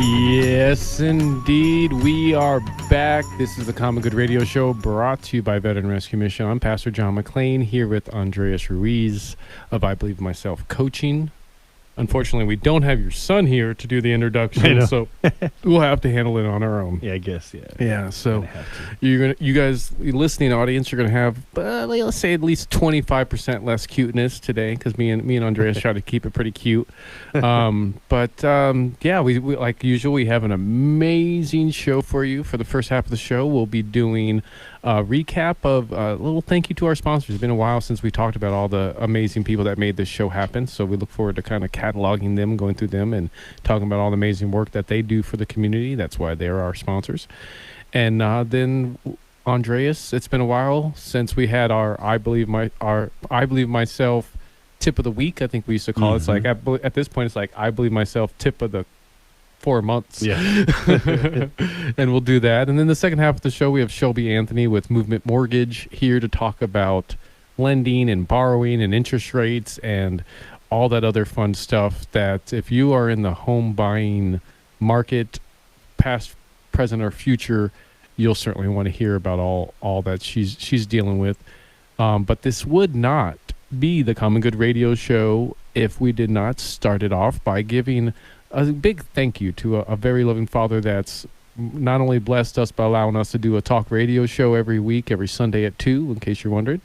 Yes, indeed. We are back. This is the Common Good Radio Show brought to you by Veteran Rescue Mission. I'm Pastor John McClain here with Andreas Ruiz of I Believe Myself Coaching. Unfortunately, we don't have your son here to do the introduction, so we'll have to handle it on our own. Yeah, I guess. Yeah. Yeah. So you guys, the listening audience, you're gonna have, let's say, at least 25% less cuteness today, because me and Andreas try to keep it pretty cute. Yeah, we like usual. We have an amazing show for you. For the first half of the show, we'll be doing a recap of a little thank you to our sponsors. It's been a while since we talked about all the amazing people that made this show happen, so we look forward to kind of cataloging them, going through them, and talking about all the amazing work that they do for the community. That's why they're our sponsors. And then Andreas, it's been a while since we had our I Believe Myself tip of the week. I think we used to call it. It's like at this point, it's like I Believe Myself tip of the 4 months. Yeah. And we'll do that. And then the second half of the show, we have Shelby Anthony with Movement Mortgage here to talk about lending and borrowing and interest rates and all that other fun stuff that if you are in the home buying market, past, present, or future, you'll certainly want to hear about all that she's dealing with. But this would not be the Common Good Radio Show if we did not start it off by giving a big thank you to a very loving Father that's not only blessed us by allowing us to do a talk radio show every week, every Sunday at 2, in case you're wondering,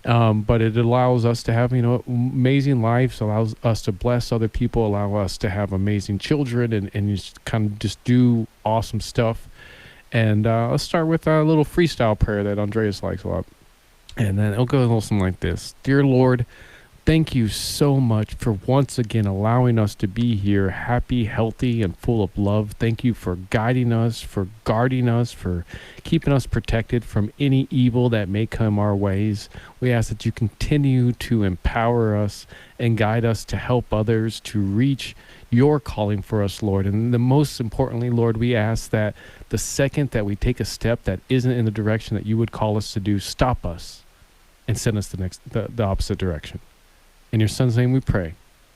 but it allows us to have, amazing lives, allows us to bless other people, allow us to have amazing children, and just kind of just do awesome stuff. And let's start with a little freestyle prayer that Andreas likes a lot. And then it'll go a little something like this. Dear Lord, thank you so much for once again allowing us to be here, happy, healthy, and full of love. Thank you for guiding us, for guarding us, for keeping us protected from any evil that may come our ways. We ask that you continue to empower us and guide us to help others to reach your calling for us, Lord. And the most importantly, Lord, we ask that the second that we take a step that isn't in the direction that you would call us to do, stop us and send us the opposite direction. In your son's name we pray.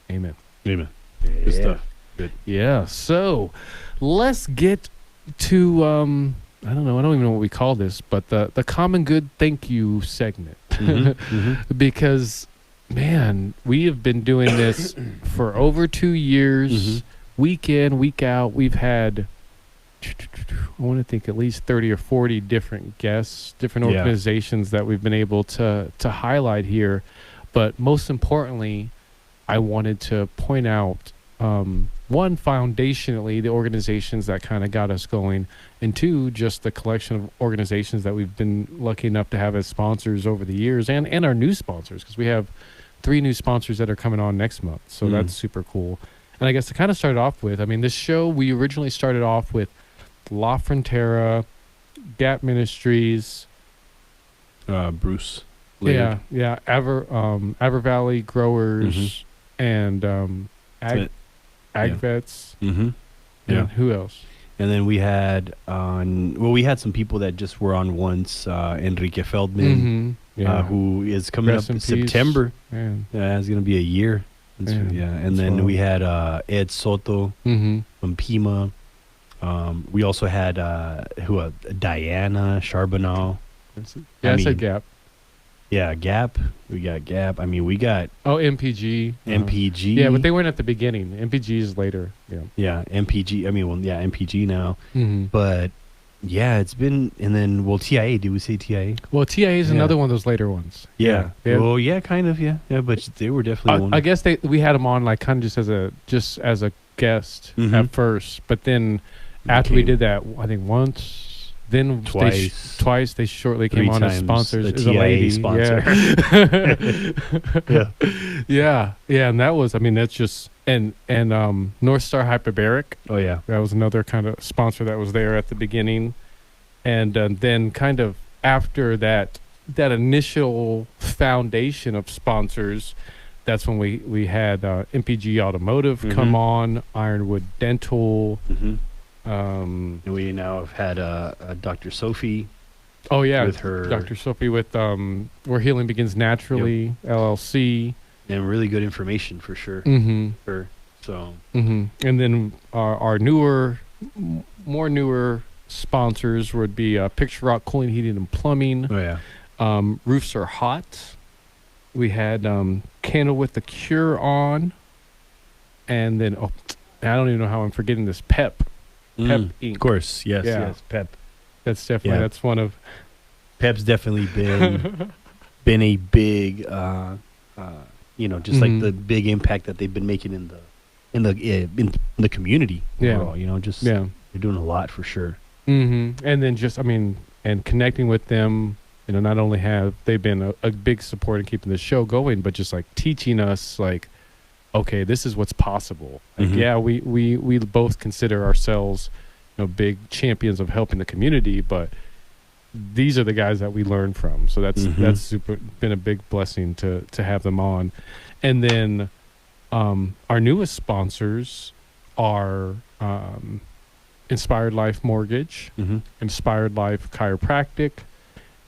Amen. Amen. Good stuff. Good. Yeah. So let's get to, I don't even know what we call this, but the Common Good Thank You segment. Because, man, we have been doing this for over 2 years, week in, week out. We've had, I want to think, at least 30 or 40 different guests, different organizations that we've been able to highlight here. But most importantly, I wanted to point out, one, foundationally, the organizations that kind of got us going, and two, just the collection of organizations that we've been lucky enough to have as sponsors over the years, and our new sponsors, because we have 3 new sponsors that are coming on next month. So that's super cool. And I guess to kind of start off with, this show, we originally started off with La Frontera, Gap Ministries, Bruce. Laird. Yeah. Aver Valley Growers, and Ag Vets. Yeah. Who else? And then we had we had some people that just were on once. Enrique Feldman, who is coming up in September. Man. Yeah, it's gonna be a year. And then we had Ed Soto from Pima. We also had Diana Charbonneau. I said Gap. Yeah, Gap. We got Gap. We got... MPG. MPG. Yeah, but they weren't at the beginning. MPG is later. Yeah, MPG. MPG now. But, yeah, it's been... And then, TIA. Did we say TIA? Well, TIA is another one of those later ones. Yeah. Well, yeah, kind of, yeah. Yeah, but they were definitely one. I guess we had them on, like, kind of just as a guest at first. But then, after we did that, I think once... Then twice they shortly came on as sponsors. The TIA sponsor. Yeah, and that was, that's just, and North Star Hyperbaric. Oh yeah, that was another kind of sponsor that was there at the beginning, and then kind of after that initial foundation of sponsors, that's when we had MPG Automotive come on, Ironwood Dental. And we now have had Dr. Sophie. Oh yeah, with her Dr. Sophie with Where Healing Begins Naturally, LLC, and really good information for sure. So, and then our more newer sponsors would be Picture Rock Cooling, Heating, and Plumbing. oh yeah, Roofs Are Hot. We had Candle with the Cure on, and then I don't even know how I'm forgetting this. Pep Inc. Of course, yes, Pep. That's definitely that's one of Pep's definitely been a big, just like the big impact that they've been making in the community overall. They're doing a lot for sure. And then and connecting with them. Not only have they been a big support in keeping the show going, but just like teaching us, like, okay, this is what's possible. Like, we both consider ourselves, big champions of helping the community, but these are the guys that we learn from. So that's been a big blessing to have them on. And then our newest sponsors are Inspired Life Mortgage, Inspired Life Chiropractic,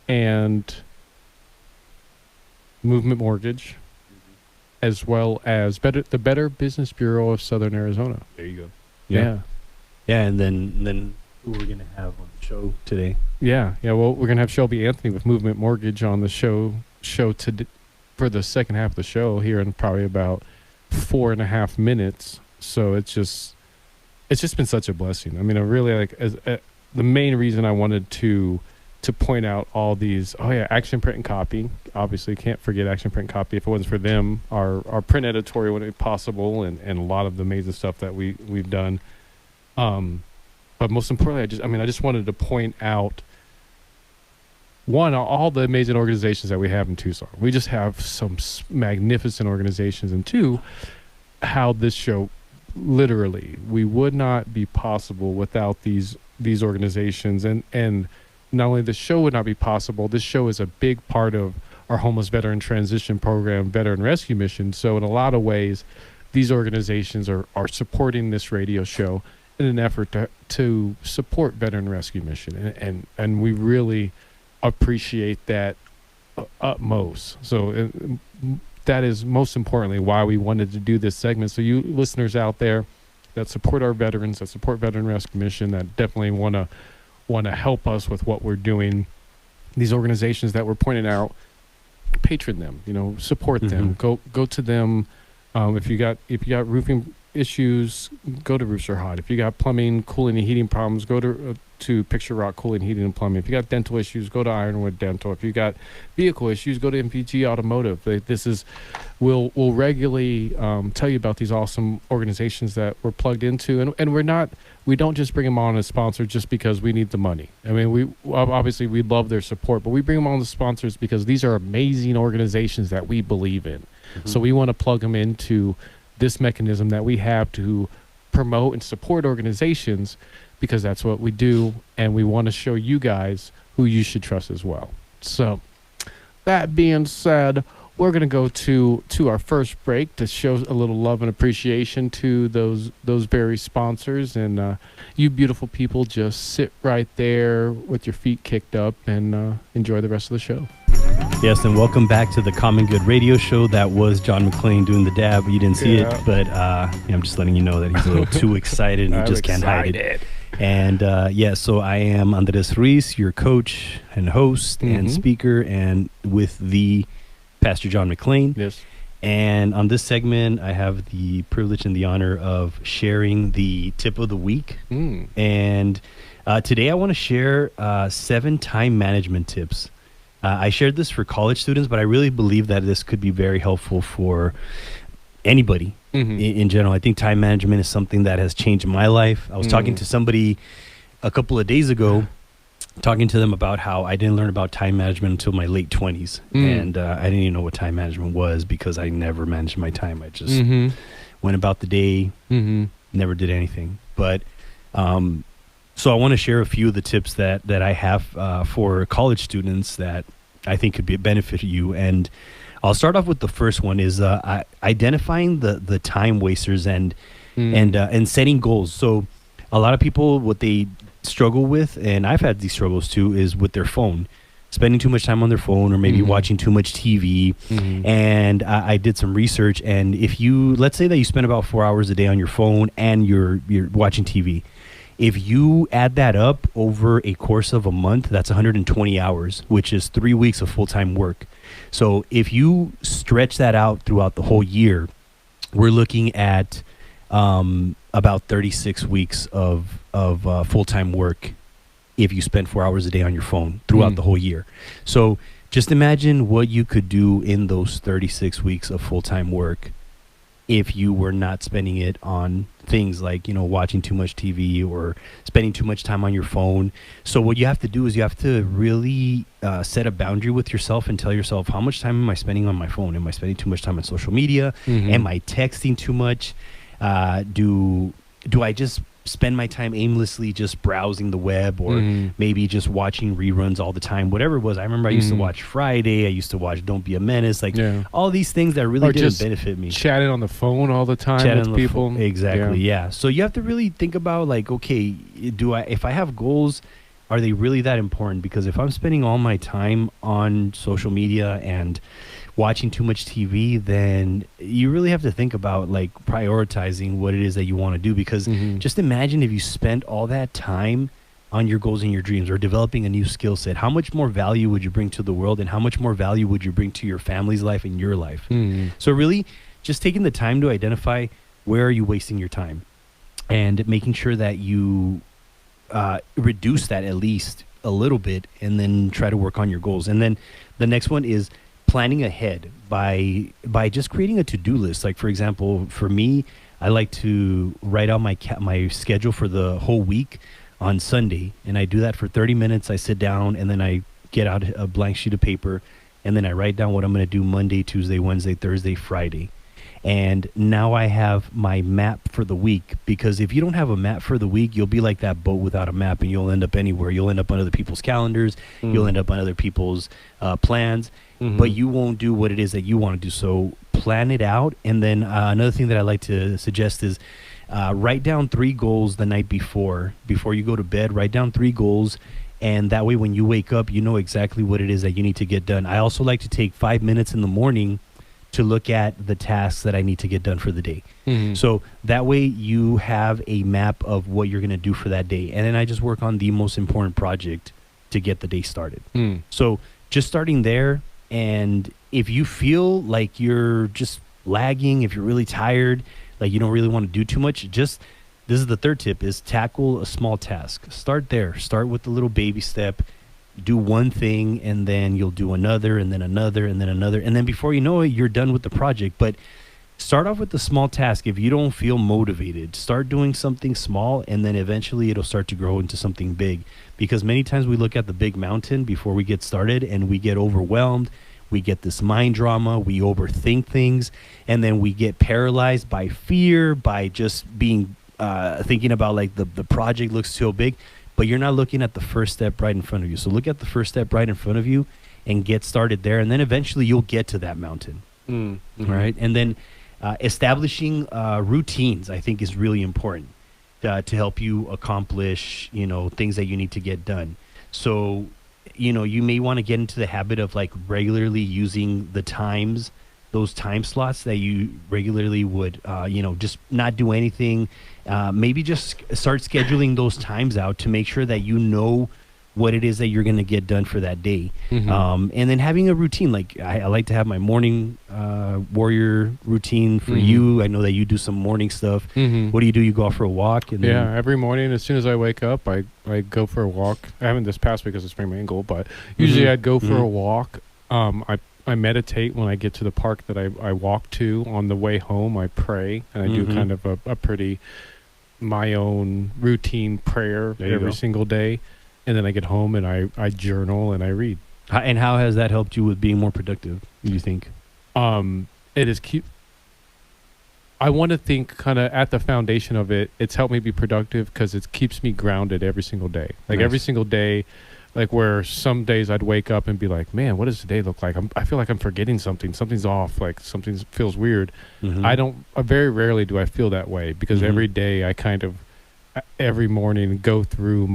and Movement Mortgage, as well as the Better Business Bureau of Southern Arizona. There you go. Yeah. And then who we're gonna have on the show today? Yeah. Well, we're gonna have Shelby Anthony with Movement Mortgage on the show today for the second half of the show here in probably about 4.5 minutes. So it's just been such a blessing. I mean, I really the main reason I wanted to point out all these. Action Print and Copy. Obviously, can't forget Action Print and Copy. If it wasn't for them, our print editorial wouldn't be possible, and a lot of the amazing stuff that we've done. But most importantly, I just wanted to point out, one, all the amazing organizations that we have in Tucson. We just have some magnificent organizations, and two, how this show, literally, we would not be possible without these organizations, and not only the show would not be possible, this show is a big part of our homeless veteran transition program, Veteran Rescue Mission. So in a lot of ways, these organizations are supporting this radio show in an effort to support Veteran Rescue Mission. And we really appreciate that utmost. So that is most importantly why we wanted to do this segment. So you listeners out there that support our veterans, that support Veteran Rescue Mission, that definitely want to help us with what we're doing, these organizations that we're pointing out, patron them, support them, go to them. If you got roofing issues, go to Roofs Are Hot. If you got plumbing, cooling, and heating problems, go to Picture Rock Cooling, Heating, and Plumbing. If you got dental issues, go to Ironwood Dental. If you got vehicle issues, go to MPG Automotive. We'll regularly tell you about these awesome organizations that we're plugged into, and we don't just bring them on as sponsors just because we need the money. I mean, we love their support, but we bring them on as sponsors because these are amazing organizations that we believe in. So we want to plug them into this mechanism that we have to promote and support organizations, because that's what we do, and we want to show you guys who you should trust as well. So that being said, we're going to go to our first break to show a little love and appreciation to those very sponsors. And you beautiful people, just sit right there with your feet kicked up and enjoy the rest of the show. Yes, and welcome back to the Common Good Radio Show. That was John McClain doing the dab. You didn't see it, but I'm just letting you know that he's a little too excited and he just can't hide it. And so I am Andres Ruiz, your coach and host and speaker, and with the Pastor John McClain. Yes. And on this segment, I have the privilege and the honor of sharing the tip of the week. And today I want to share 7 time management tips. I shared this for college students, but I really believe that this could be very helpful for anybody in general. I think time management is something that has changed my life. I was talking to somebody a couple of days ago, talking to them about how I didn't learn about time management until my late 20s. And I didn't even know what time management was because I never managed my time. I just went about the day, never did anything. But so I want to share a few of the tips that I have for college students that I think could be a benefit to you. And I'll start off with the first one is identifying the time wasters and setting goals. So a lot of people, what they struggle with, and I've had these struggles too, is with their phone. spending too much time on their phone or maybe watching too much TV. And I did some research, and if you, let's say that you spend about 4 hours a day on your phone and you're watching TV, if you add that up over a course of a month, that's 120 hours, which is 3 weeks of full-time work. So if you stretch that out throughout the whole year, we're looking at about 36 weeks of full-time work if you spend 4 hours a day on your phone throughout the whole year. So just imagine what you could do in those 36 weeks of full-time work if you were not spending it on things like, watching too much TV or spending too much time on your phone. So what you have to do is you have to really set a boundary with yourself and tell yourself, how much time am I spending on my phone? Am I spending too much time on social media? Am I texting too much? Do I just spend my time aimlessly just browsing the web, or maybe just watching reruns all the time, whatever it was? I remember I used to watch Friday. I used to watch Don't Be a Menace, all these things that really didn't benefit me. Chatting on the phone all the time with people. Exactly. Yeah. So you have to really think about, like, okay, if I have goals, are they really that important? Because if I'm spending all my time on social media and watching too much TV, then you really have to think about, like, prioritizing what it is that you want to do. Because just imagine if you spent all that time on your goals and your dreams, or developing a new skill set, how much more value would you bring to the world, and how much more value would you bring to your family's life and your life? So really just taking the time to identify where are you wasting your time, and making sure that you reduce that at least a little bit, and then try to work on your goals. And then the next one is planning ahead by just creating a to-do list. Like, for example, for me, I like to write out my schedule for the whole week on Sunday, and I do that for 30 minutes. I sit down, and then I get out a blank sheet of paper, and then I write down what I'm going to do Monday, Tuesday, Wednesday, Thursday, Friday. And now I have my map for the week, because if you don't have a map for the week, you'll be like that boat without a map, and you'll end up anywhere. You'll end up on other people's calendars. You'll end up on other people's plans, but you won't do what it is that you want to do. So plan it out. And then another thing that I like to suggest is write down 3 goals the night before you go to bed. Write down 3 goals. And that way, when you wake up, you know exactly what it is that you need to get done. I also like to take 5 minutes in the morning to look at the tasks that I need to get done for the day. So that way you have a map of what you're going to do for that day. And then I just work on the most important project to get the day started. So just starting there. And if you feel like you're just lagging, if you're really tired, like you don't really want to do too much, this is the third tip, is tackle a small task. Start there. Start with the little baby step. Do one thing, and then you'll do another, and then another, and then another. And then before you know it, you're done with the project. But start off with the small task. If you don't feel motivated, start doing something small, and then eventually it'll start to grow into something big. Because many times we look at the big mountain before we get started, and we get overwhelmed. We get this mind drama. We overthink things, and then we get paralyzed by fear, by just being thinking about, like, the project looks so big. But you're not looking at the first step right in front of you. So look at the first step right in front of you and get started there. And then eventually you'll get to that mountain. All right. And then establishing routines, I think, is really important to help you accomplish, things that you need to get done. So, you may want to get into the habit of, like, regularly using those time slots that you regularly would, just not do anything. Maybe just start scheduling those times out to make sure that you know what it is that you're going to get done for that day. And then having a routine. Like, I like to have my morning warrior routine for you. I know that you do some morning stuff. What do? You go out for a walk? And every morning as soon as I wake up, I go for a walk. I haven't this past week because I sprained my ankle, but usually I'd go for a walk. I meditate when I get to the park that I walk to. On the way home, I pray, and I do kind of a pretty my own routine prayer every single day. And then I get home and I journal and I read. And how has that helped you with being more productive, do you think? It is I want to think kind of at the foundation of it, it's helped me be productive because it keeps me grounded every single day. Like every single day, like where some days I'd wake up and be like, man, what does today look like? I feel like I'm forgetting something. Something's off. Like something feels weird. Very rarely do I feel that way because every day I kind of, every morning go through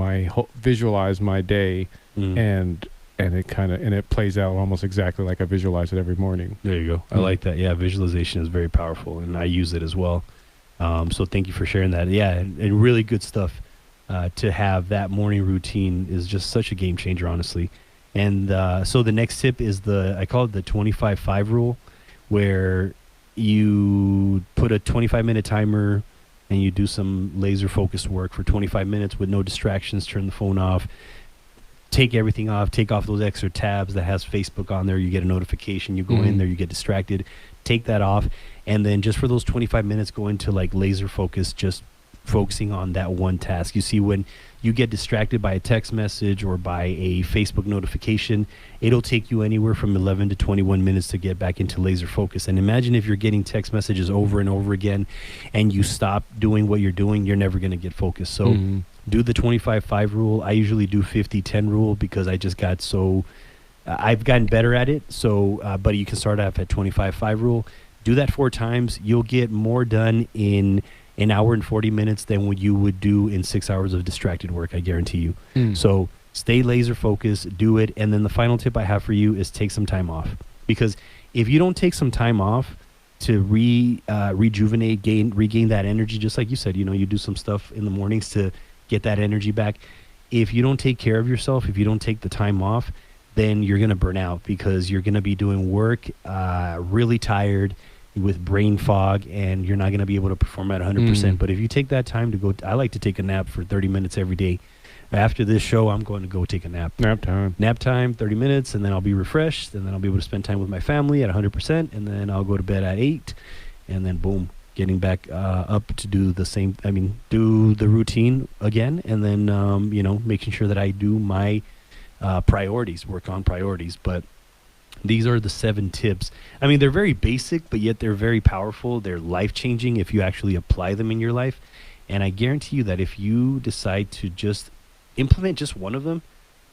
visualize my day and and it plays out almost exactly like I visualize it every morning. There you go. I like that. Yeah, visualization is very powerful, and I use it as well. So thank you for sharing that. Yeah, and really good stuff. To have that morning routine is just such a game changer, honestly. And so the next tip is I call it the 25-5 rule, where you put a 25-minute timer and you do some laser focused work for 25 minutes with no distractions. Turn the phone off, take everything off, take off those extra tabs that has Facebook on there. You get a notification, you go in there, you get distracted, take that off. And then just for those 25 minutes, go into like laser focus, just focusing on that one task. You see, when you get distracted by a text message or by a Facebook notification, it'll take you anywhere from 11 to 21 minutes to get back into laser focus. And imagine if you're getting text messages over and over again and you stop doing what you're doing, you're never going to get focused. So do the 25-5 rule. I usually do 50-10 rule because I just got I've gotten better at it. So, but you can start off at 25-5 rule. Do that 4 times. You'll get more done in an hour and 40 minutes than what you would do in 6 hours of distracted work, I guarantee you. So stay laser focused, do it. And then the final tip I have for you is take some time off. Because if you don't take some time off to rejuvenate, regain that energy, just like you said, you do some stuff in the mornings to get that energy back. If you don't take care of yourself, if you don't take the time off, then you're going to burn out because you're going to be doing work really tired, with brain fog, and you're not going to be able to perform at 100%. But if you take that time to go, I like to take a nap for 30 minutes every day. After this show, I'm going to go take a nap. Nap time, 30 minutes, and then I'll be refreshed, and then I'll be able to spend time with my family at 100%, and then I'll go to bed at 8, and then boom, getting back up to do the routine again, and then, making sure that I do my work on priorities. But these are the 7 tips. I mean, they're very basic, but yet they're very powerful. They're life-changing if you actually apply them in your life. And I guarantee you that if you decide to just implement just one of them,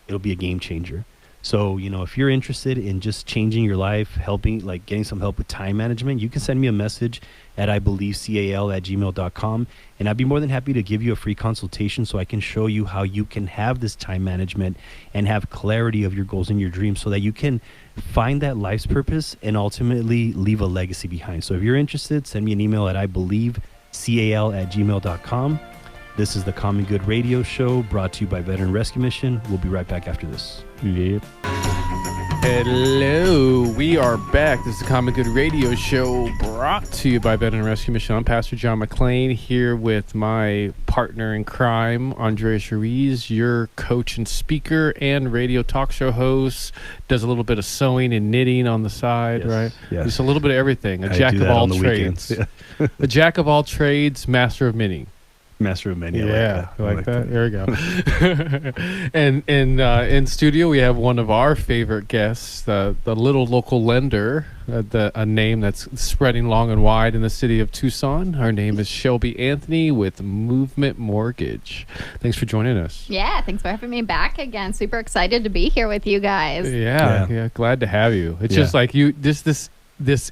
it'll be a game changer. So, if you're interested in just changing your life, getting some help with time management, you can send me a message at IBelieveCAL@gmail.com. And I'd be more than happy to give you a free consultation so I can show you how you can have this time management and have clarity of your goals and your dreams so that you can find that life's purpose and ultimately leave a legacy behind. So if you're interested, send me an email at IBelieveCAL@gmail.com. This is the Common Good Radio Show, brought to you by Veteran Rescue Mission. We'll be right back after this. Yep. Hello, we are back. This is the Common Good Radio Show, brought to you by Veteran Rescue Mission. I'm Pastor John McClain, here with my partner in crime, Andreas Ruiz, your coach and speaker and radio talk show host. Does a little bit of sewing and knitting on the side, right? Yes. Just a little bit of everything. A jack of all trades. Yeah. A jack of all trades, master of many. Master of many. Yeah, I like that. There we go. And in studio, we have one of our favorite guests, the little local lender, a name that's spreading long and wide in the city of Tucson. Her name is Shelby Anthony with Movement Mortgage. Thanks for joining us. Yeah, thanks for having me back again. Super excited to be here with you guys. Yeah, glad to have you. It's just like this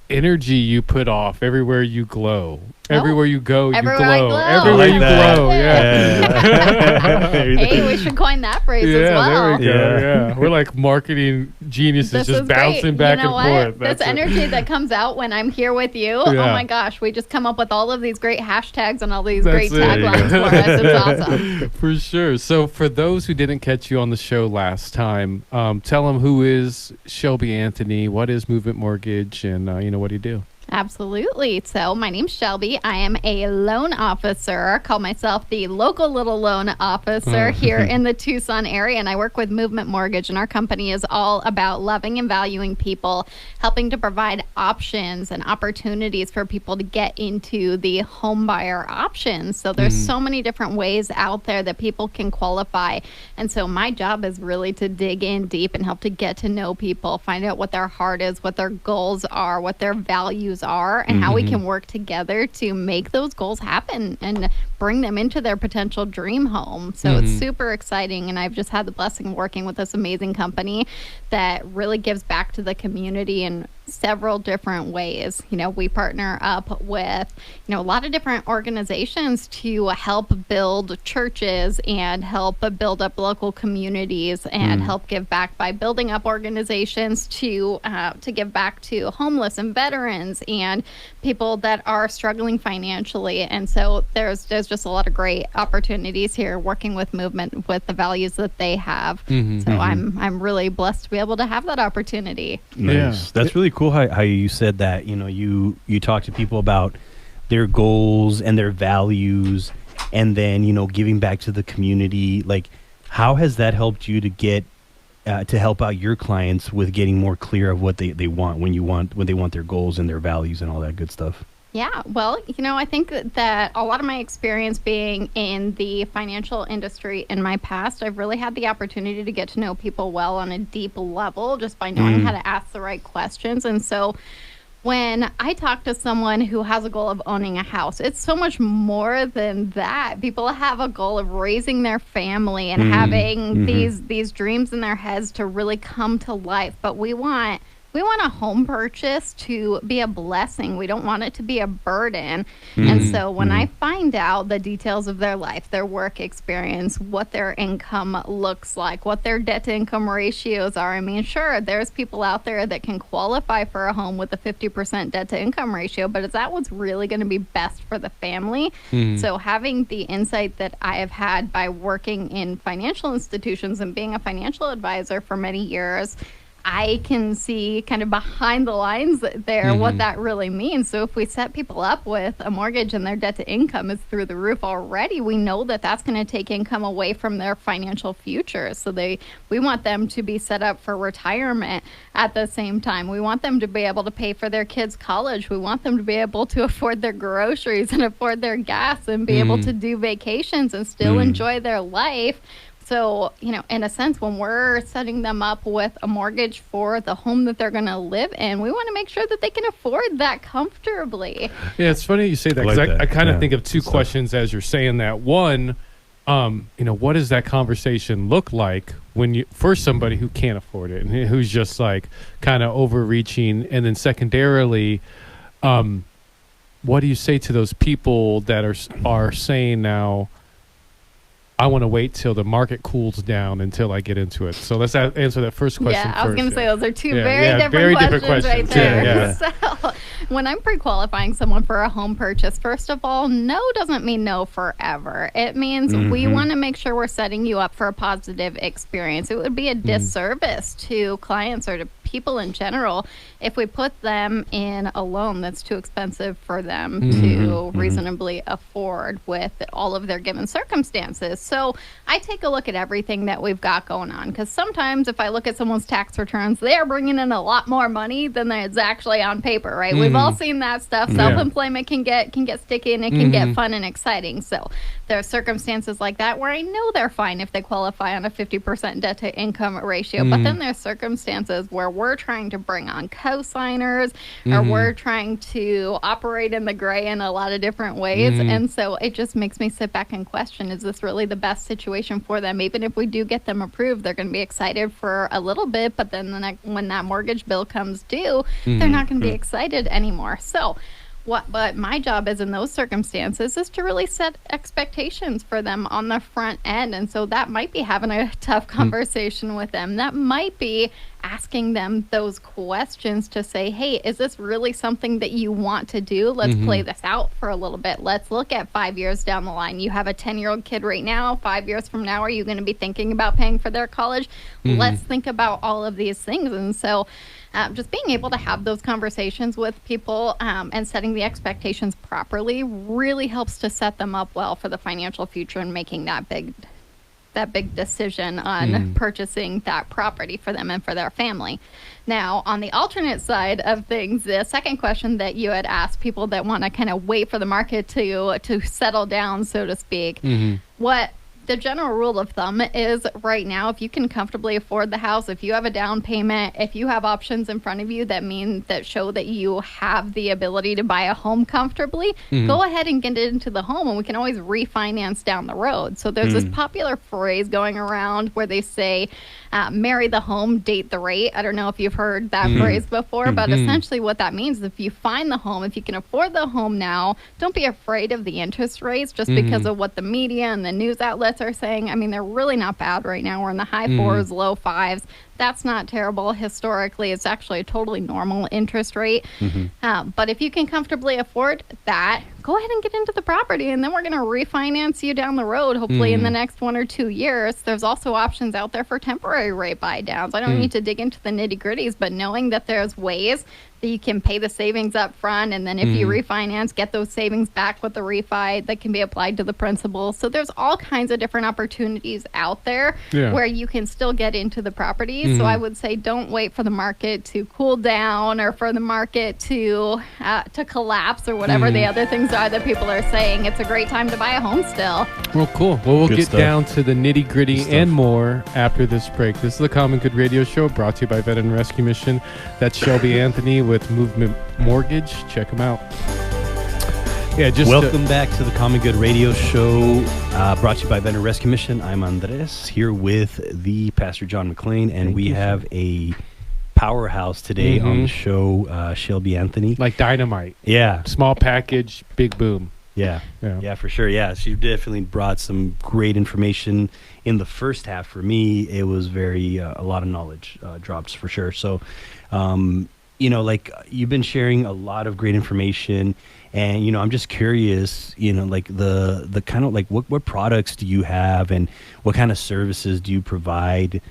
energy you put off everywhere you glow. Everywhere you go, you glow. Everywhere you glow. Yeah. Hey, we should coin that phrase as well. There we go. Yeah. We're like marketing geniuses, just bouncing back and forth. This energy that comes out when I'm here with you. Oh my gosh, we just come up with all of these great hashtags and all these great taglines for us. It's awesome. For sure. So for those who didn't catch you on the show last time, tell them who is Shelby Anthony, what is Movement Mortgage, and what do you do? Absolutely. So my name's Shelby. I am a loan officer. I call myself the local little loan officer here in the Tucson area, and I work with Movement Mortgage, and our company is all about loving and valuing people, helping to provide options and opportunities for people to get into the home buyer options. So there's so many different ways out there that people can qualify. And so my job is really to dig in deep and help to get to know people, find out what their heart is, what their goals are, what their values are, and how we can work together to make those goals happen and bring them into their potential dream home. So it's super exciting, and I've just had the blessing of working with this amazing company that really gives back to the community and several different ways. We partner up with, a lot of different organizations to help build churches and help build up local communities and help give back by building up organizations to give back to homeless and veterans and people that are struggling financially. And so there's just a lot of great opportunities here working with Movement with the values that they have. I'm really blessed to be able to have that opportunity. Nice. Yeah. That's really cool how you said that. You talk to people about their goals and their values, and then giving back to the community. Like, how has that helped you to get to help out your clients with getting more clear of what they want when they want their goals and their values and all that good stuff? Yeah, well, I think that a lot of my experience being in the financial industry in my past, I've really had the opportunity to get to know people well on a deep level just by knowing how to ask the right questions. And so when I talk to someone who has a goal of owning a house, it's so much more than that. People have a goal of raising their family and having these dreams in their heads to really come to life. But we want a home purchase to be a blessing. We don't want it to be a burden. And so when I find out the details of their life, their work experience, what their income looks like, what their debt to income ratios are, I mean, sure, there's people out there that can qualify for a home with a 50% debt to income ratio, but is that what's really going to be best for the family? So having the insight that I have had by working in financial institutions and being a financial advisor for many years, I can see kind of behind the lines there what that really means. So if we set people up with a mortgage and their debt to income is through the roof already, we know that that's going to take income away from their financial future. So we want them to be set up for retirement at the same time. We want them to be able to pay for their kids' college. We want them to be able to afford their groceries and afford their gas and be able to do vacations and still enjoy their life. So, in a sense, when we're setting them up with a mortgage for the home that they're going to live in, we want to make sure that they can afford that comfortably. Yeah, it's funny you say that because I kind of think of two questions as you're saying that. One, what does that conversation look like for somebody who can't afford it and who's just like kind of overreaching? And then secondarily, what do you say to those people that are saying now, I want to wait till the market cools down until I get into it? So let's answer that first question first. I was going to say those are two very different questions right there. So when I'm pre-qualifying someone for a home purchase, first of all, no doesn't mean no forever. It means we want to make sure we're setting you up for a positive experience. It would be a disservice to clients or to people in general if we put them in a loan that's too expensive for them to reasonably afford with all of their given circumstances. So I take a look at everything that we've got going on, because sometimes if I look at someone's tax returns, they are bringing in a lot more money than it's actually on paper, right? We've all seen that stuff. Self-employment can get sticky and it can get fun and exciting. So there are circumstances like that where I know they're fine if they qualify on a 50% debt to income ratio. But then there's circumstances where we're trying to bring on co-signers or we're trying to operate in the gray in a lot of different ways. And so it just makes me sit back and question, is this really the best situation for them? Even if we do get them approved, they're going to be excited for a little bit, but then when that mortgage bill comes due, they're not going to be excited anymore. So but my job is in those circumstances is to really set expectations for them on the front end. And so that might be having a tough conversation with them. That might be asking them those questions to say, hey, is this really something that you want to do? Let's play this out for a little bit. Let's look at 5 years down the line. You have a 10-year-old kid right now. 5 years from now, are you going to be thinking about paying for their college? Let's think about all of these things. And so just being able to have those conversations with people and setting the expectations properly really helps to set them up well for the financial future and making that big decision on purchasing that property for them and for their family. Now, on the alternate side of things, the second question that you had asked, people that want to kind of wait for the market to settle down, so to speak, what the general rule of thumb is right now, if you can comfortably afford the house, if you have a down payment, if you have options in front of you that show that you have the ability to buy a home comfortably, go ahead and get into the home, and we can always refinance down the road. So there's this popular phrase going around where they say, marry the home, date the rate. I don't know if you've heard that phrase before, but essentially what that means is if you find the home, if you can afford the home now, don't be afraid of the interest rates just because of what the media and the news outlets are saying. I mean, they're really not bad right now. We're in the high fours, low fives. That's not terrible. Historically, it's actually a totally normal interest rate. But if you can comfortably afford that, go ahead and get into the property, and then we're going to refinance you down the road, hopefully in the next 1 or 2 years. There's also options out there for temporary rate buy downs. I don't need to dig into the nitty gritties, but knowing that there's ways that you can pay the savings up front, and then if you refinance, get those savings back with the refi that can be applied to the principal. So there's all kinds of different opportunities out there where you can still get into the property. So I would say don't wait for the market to cool down or for the market to collapse or whatever the other things are that people are saying. It's a great time to buy a home still. Well, cool. Well, we'll get down to the nitty gritty and more after this break. This is the Common Good Radio Show brought to you by Veteran Rescue Mission. That's Shelby Anthony with Movement Mortgage. Check them out. Yeah, just welcome back to the Common Good Radio Show, brought to you by Veteran Rescue Mission. I'm Andres here with the Pastor John McLean, and we have a powerhouse today on the show, Shelby Anthony. Like dynamite. Yeah. Small package, big boom. Yeah, for sure. Yeah, she definitely brought some great information in the first half. For me, it was a lot of knowledge drops for sure. So, like you've been sharing a lot of great information, and I'm just curious, like the kind of like what products do you have, and what kind of services do you provide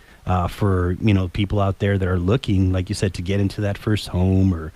for people out there that are looking, like you said, to get into that first home, or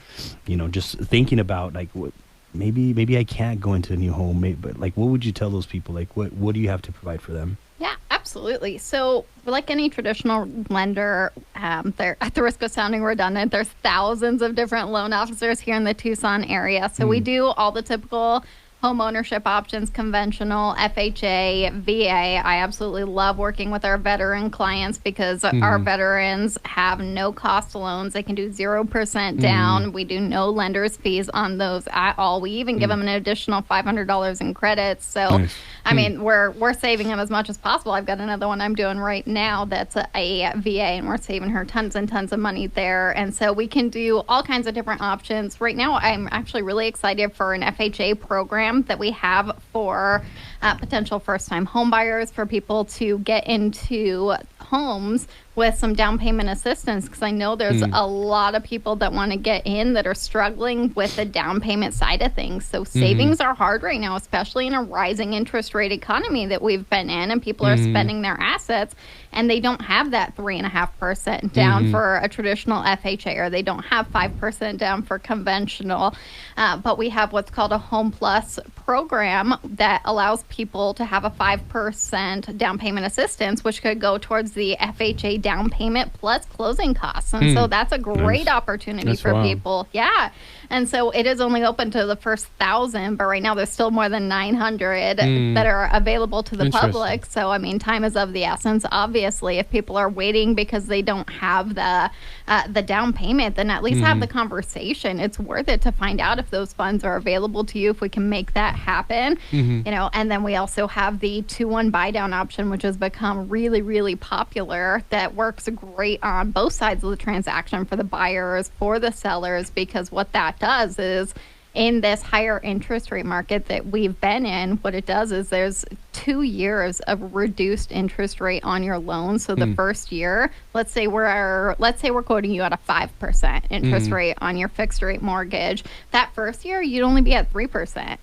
just thinking about like what. Maybe I can't go into a new home, but like, what would you tell those people? Like, what do you have to provide for them? Yeah, absolutely. So like any traditional lender, they're at the risk of sounding redundant. There's thousands of different loan officers here in the Tucson area. So we do all the typical home ownership options, conventional, FHA, VA. I absolutely love working with our veteran clients because our veterans have no cost loans. They can do 0% down. We do no lender's fees on those at all. We even give them an additional $500 in credits. So, nice. I mean, we're saving them as much as possible. I've got another one I'm doing right now that's a VA, and we're saving her tons and tons of money there. And so we can do all kinds of different options. Right now, I'm actually really excited for an FHA program that we have for potential first-time home buyers, for people to get into homes with some down payment assistance, because I know there's a lot of people that want to get in that are struggling with the down payment side of things. So savings are hard right now, especially in a rising interest rate economy that we've been in, and people are spending their assets, and they don't have that 3.5% down for a traditional FHA, or they don't have 5% down for conventional. But we have what's called a Home Plus program that allows people to have a 5% down payment assistance, which could go towards the FHA down payment plus closing costs. And so that's a great opportunity for people. Yeah. And so it is only open to the first 1,000, but right now there's still more than 900 that are available to the public. So, I mean, time is of the essence. Obviously, if people are waiting because they don't have the down payment, then at least have the conversation. It's worth it to find out if those funds are available to you, if we can make that happen. And then we also have the 2-1 buy down option, which has become really, really popular, that works great on both sides of the transaction, for the buyers, for the sellers, because what that does is, in this higher interest rate market that we've been in, what it does is there's 2 years of reduced interest rate on your loan. So the first year, let's say we're quoting you at a 5% interest rate on your fixed rate mortgage. That first year, you'd only be at 3%.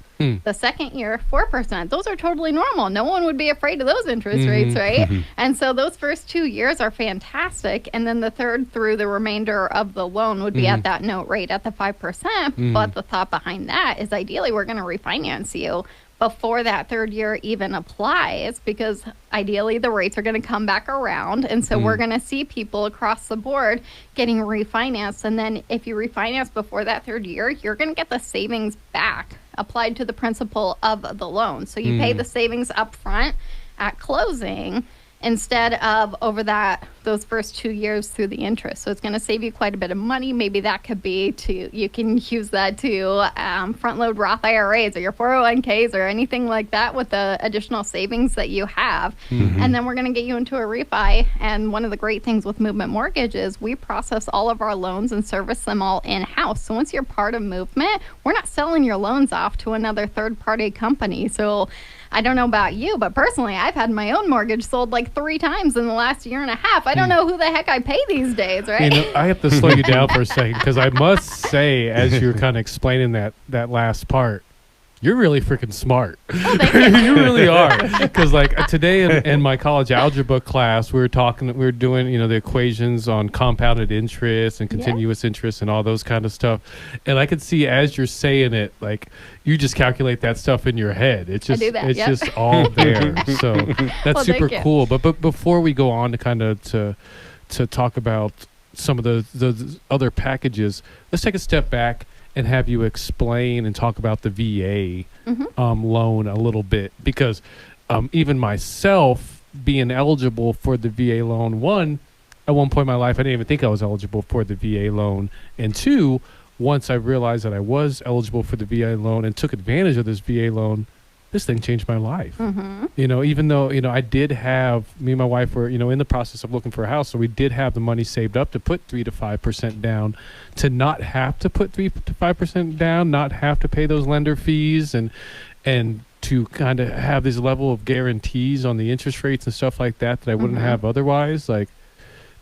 The second year, 4%. Those are totally normal. No one would be afraid of those interest rates, right? And so those first 2 years are fantastic. And then the third through the remainder of the loan would be at that note rate at the 5%. But the thought behind that is, ideally, we're going to refinance you before that third year even applies, because ideally the rates are going to come back around. And so we're going to see people across the board getting refinanced. And then if you refinance before that third year, you're going to get the savings back applied to the principal of the loan. So you pay the savings up front, at closing instead of over those first 2 years through the interest. So it's going to save you quite a bit of money. Maybe that could be you can use that to front load Roth IRAs or your 401ks or anything like that with the additional savings that you have. And then we're going to get you into a refi. And one of the great things with Movement Mortgage is we process all of our loans and service them all in-house. So once you're part of Movement, we're not selling your loans off to another third-party company. So I don't know about you, but personally, I've had my own mortgage sold like 3 times in the last year and a half. I don't know who the heck I pay these days, right? I have to slow you down for a second because I must say, as you're kind of explaining that last part, you're really freaking smart. Oh, thank you. You really are. Because like today in my college algebra class, we were doing, the equations on compounded interest and continuous interest and all those kind of stuff. And I could see as you're saying it, like you just calculate that stuff in your head. It's just, just all there. So that's super cool. But before we go on to kind of to talk about some of the other packages, let's take a step back and have you explain and talk about the VA loan a little bit, because even myself being eligible for the VA loan, at one point in my life, I didn't even think I was eligible for the VA loan. And 2, once I realized that I was eligible for the VA loan and took advantage of this VA loan, this thing changed my life. Even though, I did have, me and my wife were, in the process of looking for a house. So we did have the money saved up to put 3 to 5% down, to not have to put 3 to 5% down, not have to pay those lender fees and to kind of have this level of guarantees on the interest rates and stuff like that I wouldn't have otherwise. Like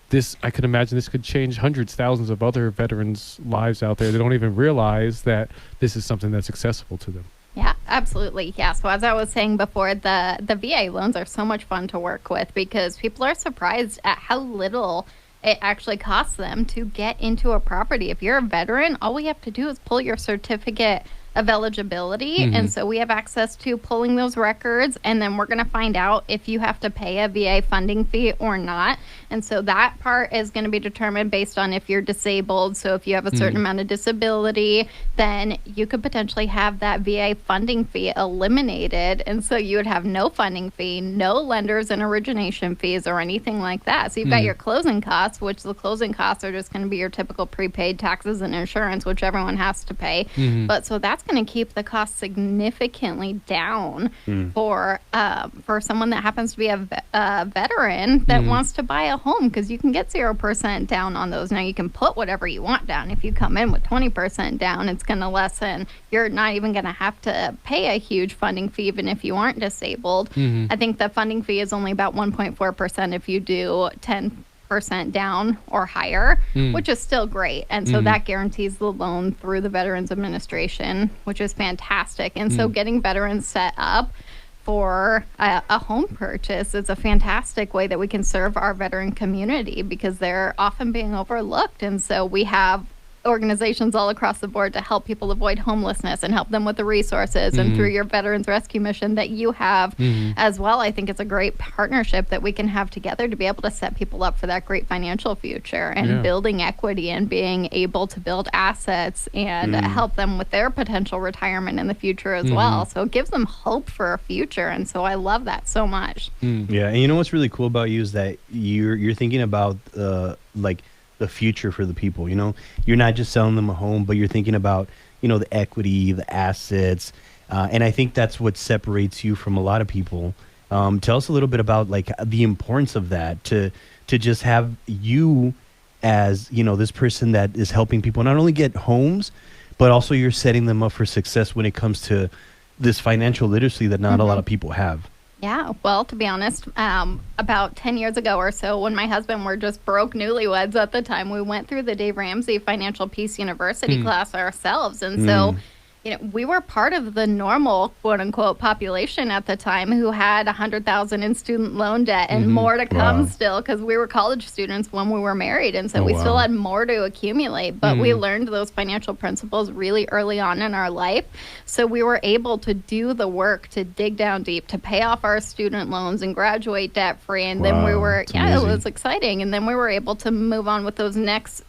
this, I could imagine this could change hundreds, thousands of other veterans' lives out there. They don't even realize that this is something that's accessible to them. Yeah, absolutely. Yeah. So as I was saying before, the VA loans are so much fun to work with because people are surprised at how little it actually costs them to get into a property. If you're a veteran, all we have to do is pull your certificate of eligibility. And so we have access to pulling those records, and then we're going to find out if you have to pay a VA funding fee or not. And so that part is going to be determined based on if you're disabled. So if you have a certain amount of disability, then you could potentially have that VA funding fee eliminated. And so you would have no funding fee, no lenders and origination fees or anything like that. So you've got your closing costs, which the closing costs are just going to be your typical prepaid taxes and insurance, which everyone has to pay. But so that's going to keep the cost significantly down for someone that happens to be a veteran that wants to buy a home, because you can get 0% down on those. Now you can put whatever you want down. If you come in with 20% down, it's going to lessen. You're not even going to have to pay a huge funding fee even if you aren't disabled. I think the funding fee is only about 1.4% if you do 10% down or higher, which is still great. And so that guarantees the loan through the Veterans Administration, which is fantastic. And so getting veterans set up for a home purchase is a fantastic way that we can serve our veteran community, because they're often being overlooked. And so we have organizations all across the board to help people avoid homelessness and help them with the resources, and through your Veterans Rescue Mission that you have as well. I think it's a great partnership that we can have together to be able to set people up for that great financial future and building equity and being able to build assets and help them with their potential retirement in the future as well. So it gives them hope for a future, and so I love that so much. Yeah, and you know what's really cool about you is that you're thinking about like the future for the people. You're not just selling them a home, but you're thinking about the equity, the assets, and I think that's what separates you from a lot of people. Tell us a little bit about like the importance of that, to just have you as this person that is helping people not only get homes, but also you're setting them up for success when it comes to this financial literacy that not a lot of people have. Yeah, well, to be honest, about 10 years ago or so, when my husband were just broke newlyweds at the time, we went through the Dave Ramsey Financial Peace University class ourselves. And so, we were part of the normal, quote unquote, population at the time who had $100,000 in student loan debt and more to come still, because we were college students when we were married. And so we still had more to accumulate, but we learned those financial principles really early on in our life. So we were able to do the work to dig down deep, to pay off our student loans and graduate debt free. And then we were, it was exciting. And then we were able to move on with those next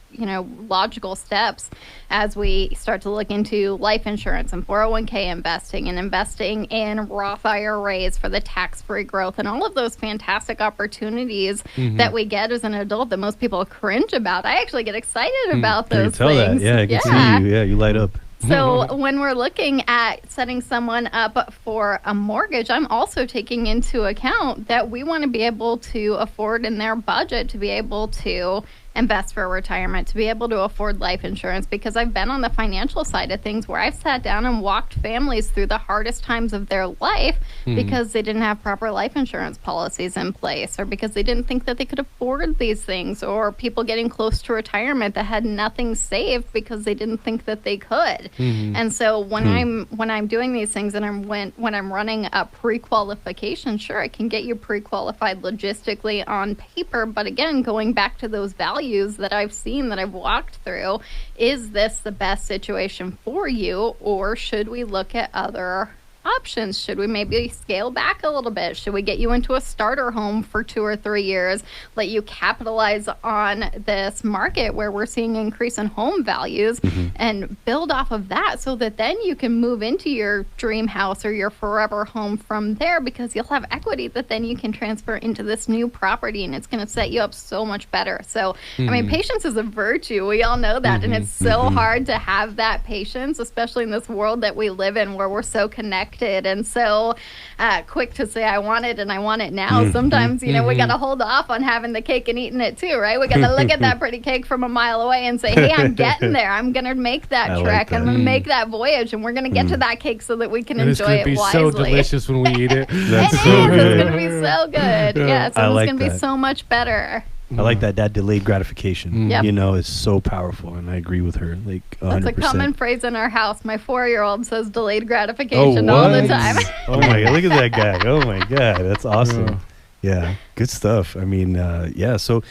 logical steps as we start to look into life insurance and 401k investing and investing in Roth IRAs for the tax-free growth and all of those fantastic opportunities that we get as an adult that most people cringe about. I actually get excited about those things. That. Yeah, I can see you. Yeah, you light up. So when we're looking at setting someone up for a mortgage, I'm also taking into account that we want to be able to afford in their budget to be able to invest for retirement, to be able to afford life insurance, because I've been on the financial side of things where I've sat down and walked families through the hardest times of their life because they didn't have proper life insurance policies in place, or because they didn't think that they could afford these things, or people getting close to retirement that had nothing saved because they didn't think that they could. And so when I'm doing these things and when I'm running a pre-qualification, sure, I can get you pre-qualified logistically on paper, but again, going back to those values that I've seen, that I've walked through, is this the best situation for you, or should we look at other options? Should we maybe scale back a little bit? Should we get you into a starter home for 2 or 3 years, let you capitalize on this market where we're seeing an increase in home values and build off of that, so that then you can move into your dream house or your forever home from there, because you'll have equity that then you can transfer into this new property, and it's going to set you up so much better. So I mean, patience is a virtue, we all know that, and it's so hard to have that patience, especially in this world that we live in where we're so connected and so quick to say I want it and I want it now. Sometimes we got to hold off on having the cake and eating it too, right? We got to look at that pretty cake from a mile away and say, hey, I'm getting there. I'm going to make that trek. I'm going to make that voyage, and we're going to get to that cake so that we can enjoy it wisely. It's going to be so delicious when we eat it. It's going to be so good. Yes, it's going to be so much better. I like that delayed gratification, is so powerful, and I agree with her, like 100%. That's a common phrase in our house. My 4-year-old says delayed gratification all the time. Oh my God, look at that guy. Oh my God, that's awesome. Yeah, good stuff. I mean, so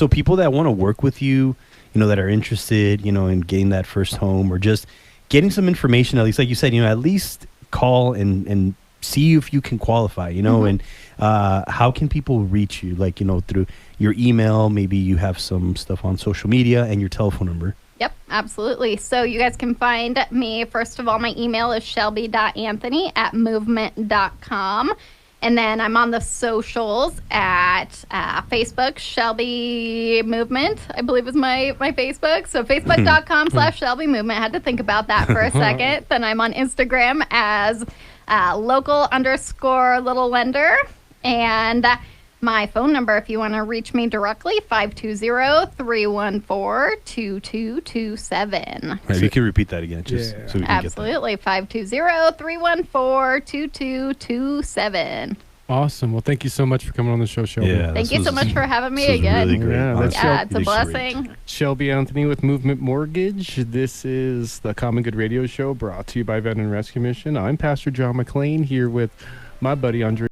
people that want to work with you, that are interested, in getting that first home, or just getting some information, at least, like you said, at least call and see if you can qualify, and how can people reach you, like, through your email, maybe you have some stuff on social media, and your telephone number. Yep, absolutely. So you guys can find me, first of all, my email is shelby.anthony@movement.com. And then I'm on the socials at Facebook, Shelby Movement, I believe is my Facebook. So facebook.com/Shelby Movement. I had to think about that for a second. Then I'm on Instagram as local_little lender. And my phone number, if you want to reach me directly, 520-314-2227. Right, you can repeat that again, just so we can absolutely. Get that. 520-314-2227. Awesome. Well, thank you so much for coming on the show, Shelby. Yeah, thank you so much for having me again. Really great. It's a blessing. Shelby Anthony with Movement Mortgage. This is the Common Good Radio Show, brought to you by Veteran Rescue Mission. I'm Pastor John McLean, here with my buddy Andre.